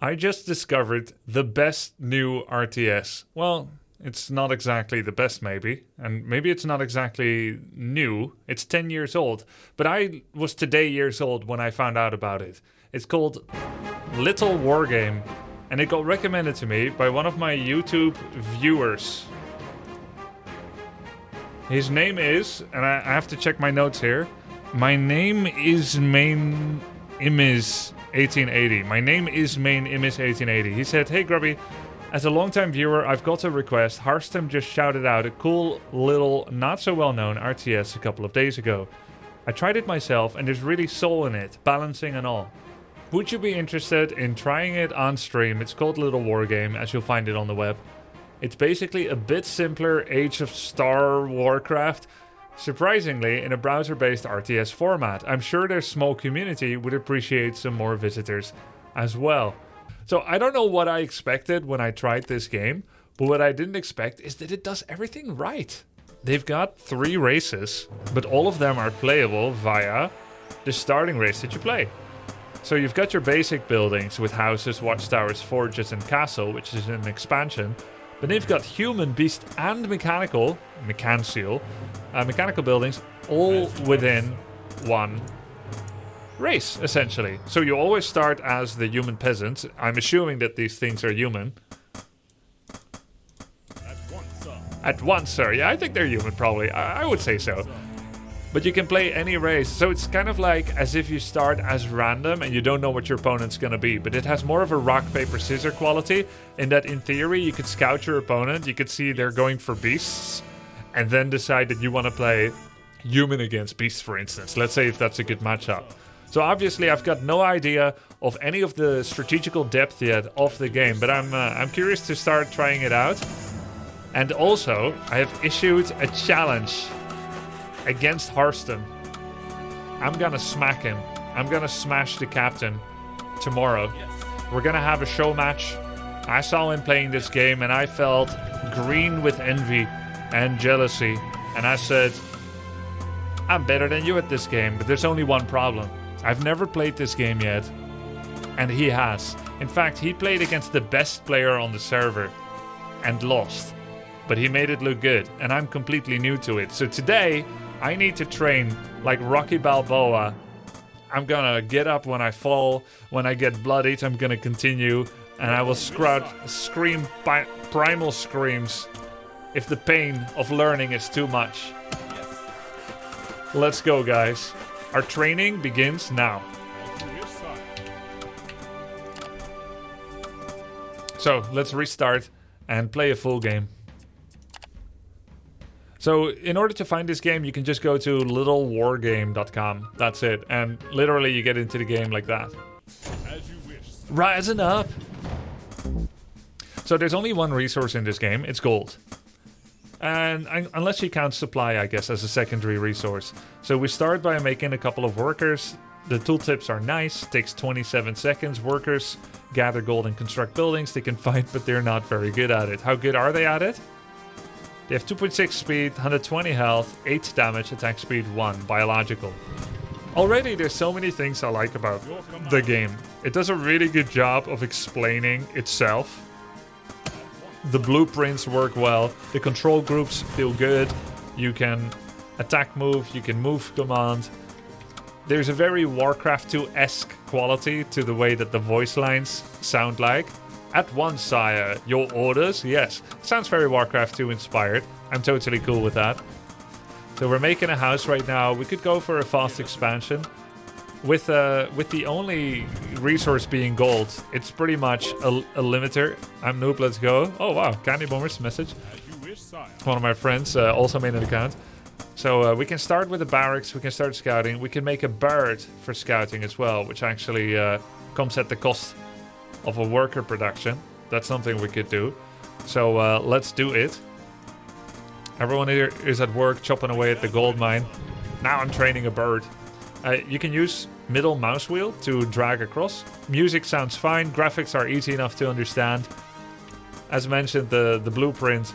I just discovered the best new RTS. Well, it's not exactly the best, maybe. And maybe it's not exactly new. It's 10 years old. But I was today years old when I found out about it. It's called Littlewargame. And it got recommended to me by one of my YouTube viewers. His name is, and I have to check my notes here. My name is Main Imiz 1880. My name is Main Imiz 1880. He said, "Hey Grubby, as a longtime viewer, I've got a request. Hearthstone just shouted out a cool little, not so well known RTS a couple of days ago. I tried it myself and there's really soul in it, balancing and all. Would you be interested in trying it on stream? It's called Littlewargame, as you'll find it on the web. It's basically a bit simpler Age of Star Warcraft, surprisingly in a browser-based RTS format. I'm sure their small community would appreciate some more visitors as well." So I don't know what I expected when I tried this game, but what I didn't expect is that it does everything right. They've got 3 races, but all of them are playable via the starting race that you play. So you've got your basic buildings with houses, watchtowers, forges, and castle, which is an expansion. But then you've got human, beast, and mechanical buildings all within one race, essentially. So you always start as the human peasant. I'm assuming that these things are human. At once, sir. Yeah, I think they're human, probably. I would say so. But you can play any race. So it's kind of like as if you start as random and you don't know what your opponent's going to be. But it has more of a rock, paper, scissors quality in that in theory you could scout your opponent. You could see they're going for beasts and then decide that you want to play human against beasts, for instance. Let's say if that's a good matchup. So obviously I've got no idea of any of the strategical depth yet of the game. But I'm curious to start trying it out. And also I have issued a challenge against Hearthstone. I'm gonna smack him. I'm gonna smash the captain tomorrow. We're gonna have a show match. I saw him playing this game and I felt green with envy and jealousy. And I said, I'm better than you at this game, but there's only one problem. I've never played this game yet, and he has. In fact, he played against the best player on the server and lost. But he made it look good, and I'm completely new to it. So today, I need to train like Rocky Balboa. I'm gonna get up when I fall. When I get bloodied, I'm gonna continue. And I will scream primal screams if the pain of learning is too much. Let's go, guys. Our training begins now. So, let's restart and play a full game. So, in order to find this game, you can just go to littlewargame.com. That's it. And literally, you get into the game like that. As you wish. Rising up! So, there's only one resource in this game. It's gold. And unless you count supply, I guess, as a secondary resource. So, we start by making a couple of workers. The tooltips are nice. Takes 27 seconds. Workers gather gold and construct buildings. They can fight, but they're not very good at it. How good are they at it? They have 2.6 speed, 120 health, 8 damage, attack speed 1, biological. Already there's so many things I like about the game. It does a really good job of explaining itself. The blueprints work well, the control groups feel good. You can attack move, you can move command. There's a very Warcraft 2-esque quality to the way that the voice lines sound like. At once, sire. Your orders? Yes. Sounds very Warcraft 2 inspired. I'm totally cool with that. So we're making a house right now. We could go for a fast expansion. With the only resource being gold, it's pretty much a limiter. I'm noob, let's go. Oh wow, Candy Bomber's message. One of my friends also made an account. So we can start with the barracks, we can start scouting. We can make a bird for scouting as well, which actually comes at the cost of a worker production. That's something we could do. So let's do it. Everyone here is at work chopping away at the gold mine. Now I'm training a bird. You can use middle mouse wheel to drag across. Music sounds fine. Graphics are easy enough to understand. As mentioned, the blueprint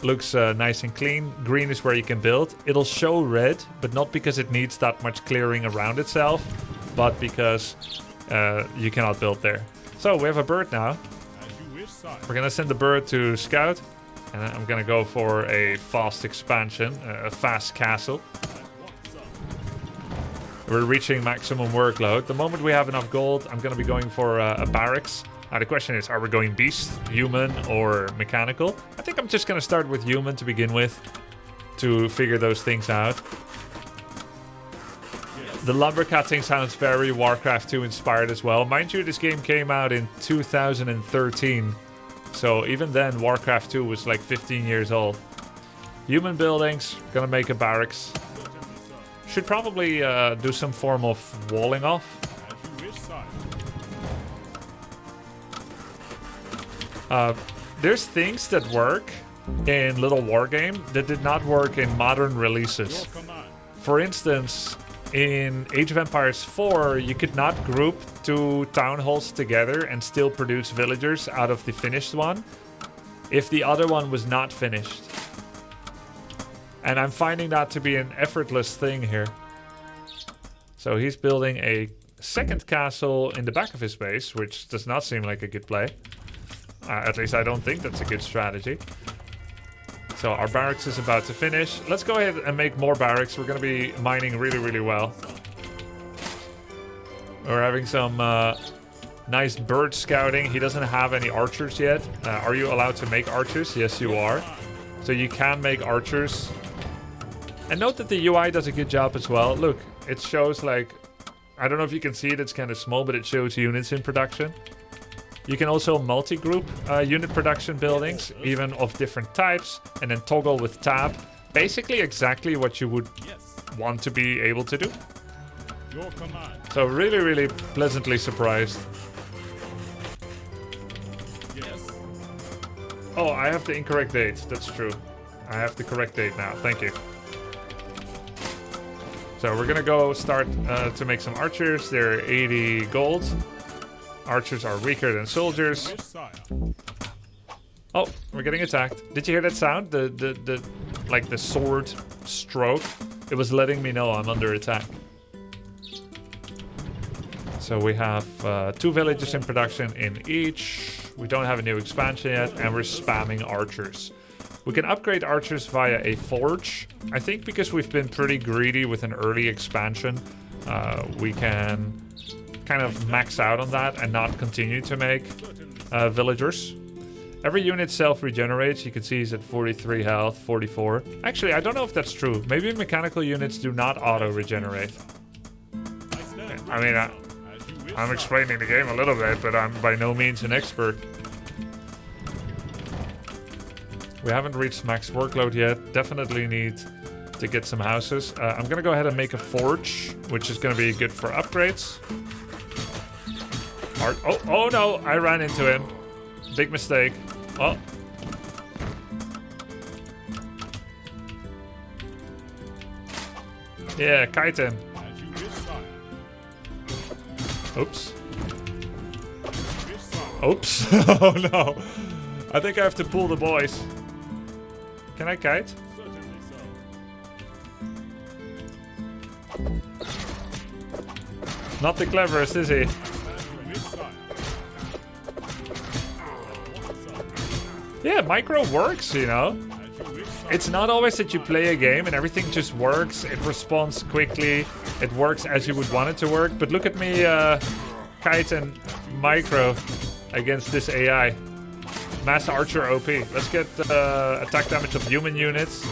looks nice and clean. Green is where you can build. It'll show red, but not because it needs that much clearing around itself, but because you cannot build there. So we have a bird now. We're gonna send the bird to scout, and I'm gonna go for a fast expansion, a fast castle. We're reaching maximum workload. The moment we have enough gold, I'm gonna be going for a barracks. Now the question is, are we going beast, human, or mechanical? I think I'm just gonna start with human to begin with, to figure those things out. The lumber cutting sounds very Warcraft 2 inspired as well. Mind you, this game came out in 2013. So even then, Warcraft 2 was like 15 years old. Human buildings, gonna make a barracks. Should probably do some form of walling off. There's things that work in Littlewargame that did not work in modern releases. For instance, in Age of Empires 4, you could not group 2 town halls together and still produce villagers out of the finished one if the other one was not finished. And I'm finding that to be an effortless thing here. So he's building a second castle in the back of his base, which does not seem like a good play. At least I don't think that's a good strategy. So our barracks is about to finish. Let's go ahead and make more barracks. We're going to be mining really, really well. We're having some nice bird scouting. He doesn't have any archers yet. Are you allowed to make archers? Yes, you are. So you can make archers. And note that the UI does a good job as well. Look, it shows like... I don't know if you can see it. It's kind of small, but it shows units in production. You can also multi-group unit production buildings, even of different types, and then toggle with tab. Basically exactly what you would want to be able to do. So really, really pleasantly surprised. Oh, I have the incorrect date. That's true. I have the correct date now. Thank you. So we're gonna go start to make some archers. They're 80 gold. Archers are weaker than soldiers. Oh, we're getting attacked. Did you hear that sound? The like the sword stroke. It was letting me know I'm under attack. So we have 2 villages in production in each. We don't have a new expansion yet, and we're spamming archers. We can upgrade archers via a forge. I think because we've been pretty greedy with an early expansion, we can kind of max out on that and not continue to make villagers. Every unit self-regenerates. You can see he's at 43 health, 44. Actually, I don't know if that's true. Maybe mechanical units do not auto-regenerate. I mean, I'm explaining the game a little bit, but I'm by no means an expert. We haven't reached max workload yet. Definitely need to get some houses. I'm gonna go ahead and make a forge, which is gonna be good for upgrades. Oh no, I ran into him. Big mistake. Oh. Yeah, kite him. Oops. Oops. Oh no. I think I have to pull the boys. Can I kite? Not the cleverest, is he? Yeah, micro works, you know. It's not always that you play a game and everything just works. It responds quickly. It works as you would want it to work. But look at me, kite and micro against this AI. Mass Archer OP. Let's get attack damage of human units.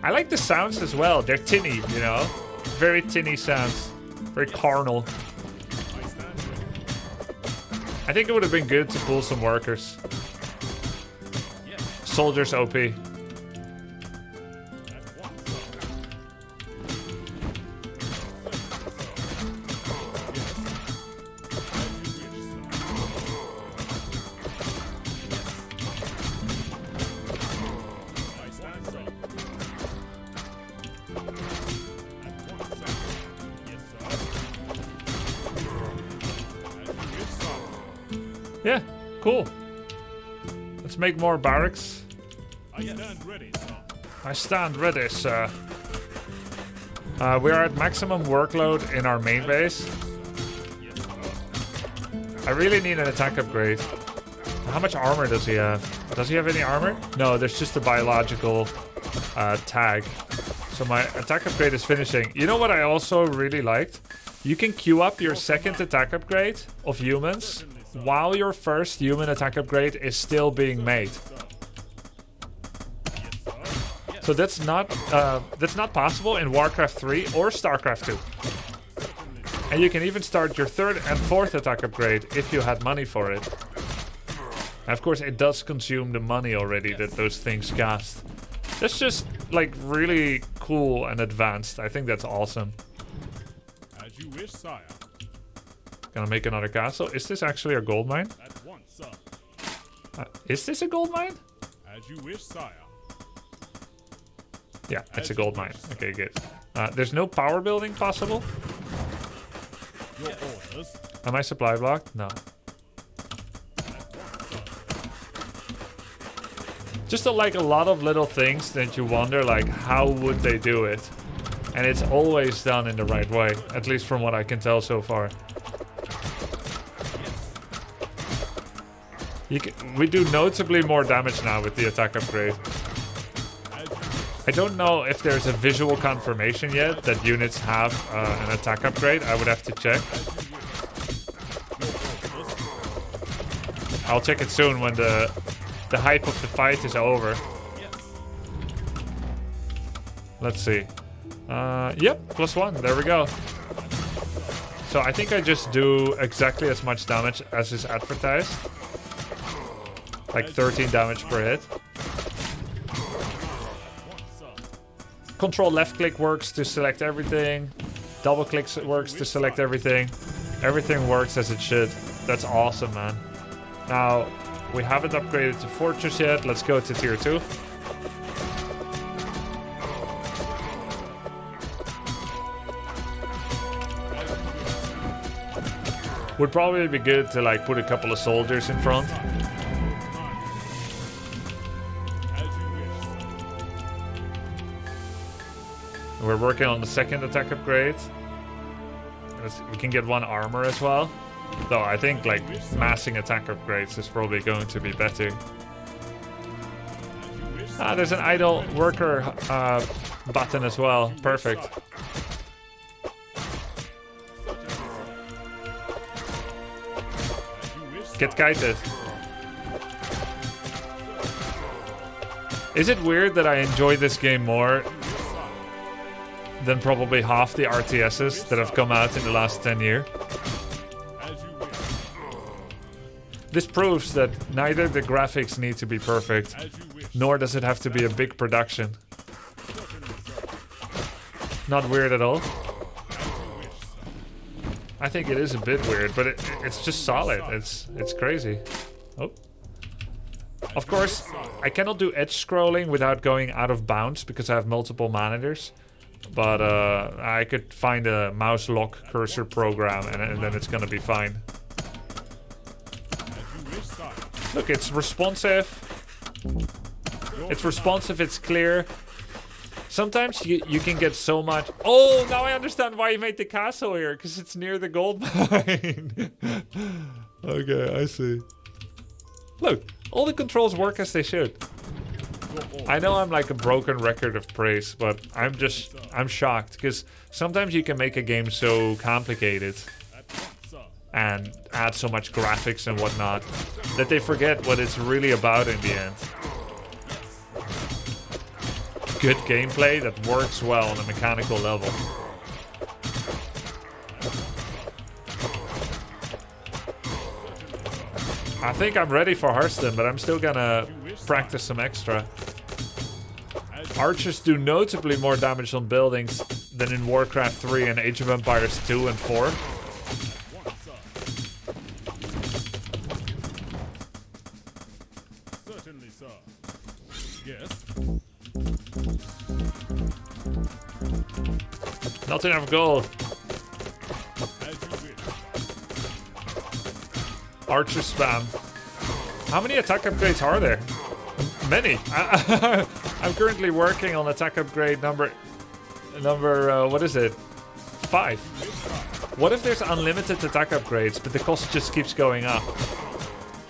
I like the sounds as well. They're tinny, you know. Very tinny sounds. Very carnal. I think it would have been good to pull some workers. Soldiers OP. Yeah, cool. Let's make more barracks. I stand ready, sir. I stand ready, sir. We are at maximum workload in our main base. I really need an attack upgrade. How much armor does he have? Does he have any armor? No, there's just a biological tag. So my attack upgrade is finishing. You know what I also really liked? You can queue up your second attack upgrade of humans while your first human attack upgrade is still being made. So that's not possible in Warcraft 3 or StarCraft 2. And you can even start your third and fourth attack upgrade if you had money for it. And of course, it does consume the money already that those things cost. That's just like really cool and advanced. I think that's awesome. As you wish, sire. Gonna make another castle. Is this actually a gold mine? At once, sir. Is this a gold mine? As you wish, sire. Yeah, it's a gold mine. Okay, good. There's no power building possible? Your orders. Am I supply blocked? No. Just like a lot of little things that you wonder, like, how would they do it? And it's always done in the right way, at least from what I can tell so far. We do notably more damage now with the attack upgrade. I don't know if there's a visual confirmation yet that units have an attack upgrade. I would have to check. I'll check it soon when the hype of the fight is over. Let's see. Yep, +1. There we go. So I think I just do exactly as much damage as is advertised. Like 13 damage per hit. Control left click works to select everything. Double click works to select everything. Everything works as it should. That's awesome, man. Now, we haven't upgraded to Fortress yet. Let's go to Tier 2. Would probably be good to like put a couple of soldiers in front. We're working on the second attack upgrade. We can get 1 armor as well. Though I think like massing attack upgrades is probably going to be better. There's an idle worker button as well. Perfect. Get kited. Is it weird that I enjoy this game more than probably half the RTSs that have come out in the last 10 years? This proves that neither the graphics need to be perfect, nor does it have to be a big production. Not weird at all. I think it is a bit weird, but it's just solid. It's crazy. Oh. Of course, I cannot do edge scrolling without going out of bounds because I have multiple monitors. But I could find a mouse lock cursor program and then it's gonna be fine. Look, it's responsive. It's responsive, it's clear. Sometimes you can get so much... Oh, now I understand why you made the castle here. Because it's near the gold mine. Okay, I see. Look, all the controls work as they should. I know I'm like a broken record of praise, but I'm shocked. Because sometimes you can make a game so complicated and add so much graphics and whatnot that they forget what it's really about in the end. Good gameplay that works well on a mechanical level. I think I'm ready for Hearthstone, but I'm still gonna practice some extra. Archers do notably more damage on buildings than in Warcraft 3 and Age of Empires 2 and 4. Certainly, sir. Yes. Not enough gold. Archer spam. How many attack upgrades are there? Many. I'm currently working on attack upgrade number what is it? 5. What if there's unlimited attack upgrades, but the cost just keeps going up?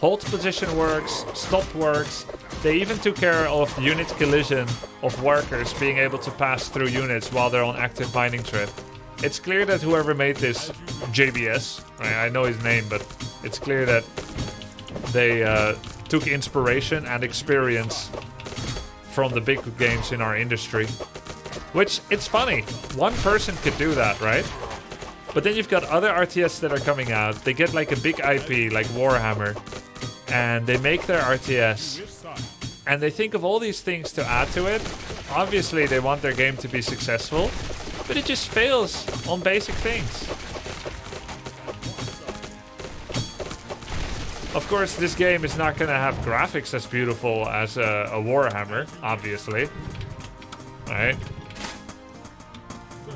Hold position works, stop works. They even took care of unit collision of workers being able to pass through units while they're on active mining trip. It's clear that whoever made this, JBS, I know his name, but it's clear that they took inspiration and experience from the big games in our industry. Which, it's funny, one person could do that, right? But then you've got other RTS that are coming out. They get like a big IP like Warhammer, and they make their RTS, and they think of all these things to add to it. Obviously, they want their game to be successful, but it just fails on basic things. Of course, this game is not going to have graphics as beautiful as a Warhammer, obviously. Right?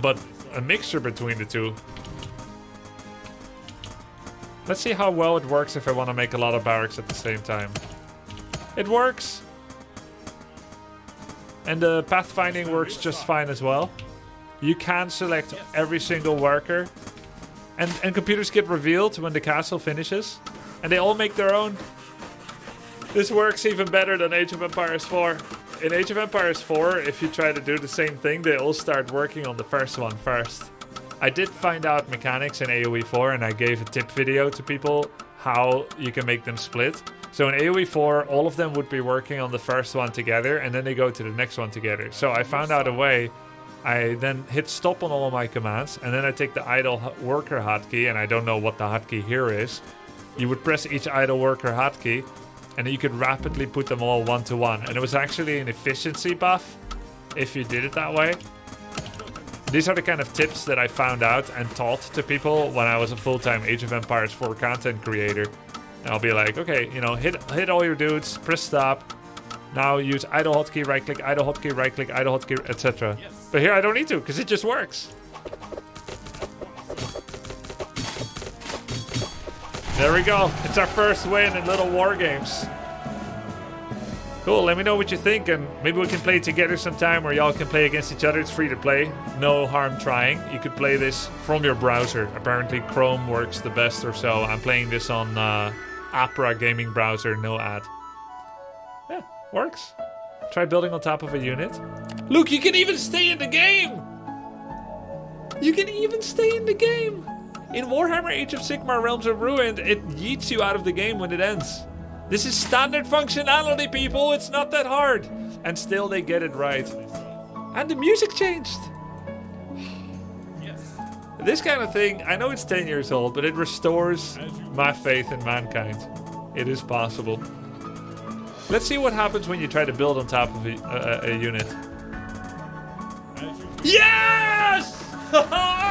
But a mixture between the two. Let's see how well it works if I want to make a lot of barracks at the same time. It works! And the pathfinding works just fine as well. You can select every single worker. And computers get revealed when the castle finishes. And they all make their own. This works even better than Age of Empires 4. In Age of Empires 4, if you try to do the same thing, they all start working on the first one first. I did find out mechanics in AoE 4, and I gave a tip video to people how you can make them split. So in AoE 4, all of them would be working on the first one together, and then they go to the next one together. So I found out a way. I then hit stop on all of my commands, and then I take the idle worker hotkey, and I don't know what the hotkey here is. You would press each idle worker hotkey, and then you could rapidly put them all one to one. And it was actually an efficiency buff if you did it that way. These are the kind of tips that I found out and taught to people when I was a full-time Age of Empires 4 content creator. And I'll be like, okay, you know, hit all your dudes, press stop. Now use idle hotkey, right click, idle hotkey, right click, idle hotkey, etc. But here I don't need to, because it just works. There we go. It's our first win in Littlewargames. Cool, let me know what you think, and maybe we can play together sometime, or y'all can play against each other. It's free to play. No harm trying. You could play this from your browser. Apparently Chrome works the best or so. I'm playing this on Opera gaming browser, no ad. Yeah, works. Try building on top of a unit. Look, you can even stay in the game! You can even stay in the game! In Warhammer Age of Sigmar Realms of Ruin, it yeets you out of the game when it ends. This is standard functionality, people. It's not that hard. And still they get it right. And the music changed. This kind of thing, I know it's 10 years old, but it restores my faith in mankind. It is possible. Let's see what happens when you try to build on top of a unit. Yes!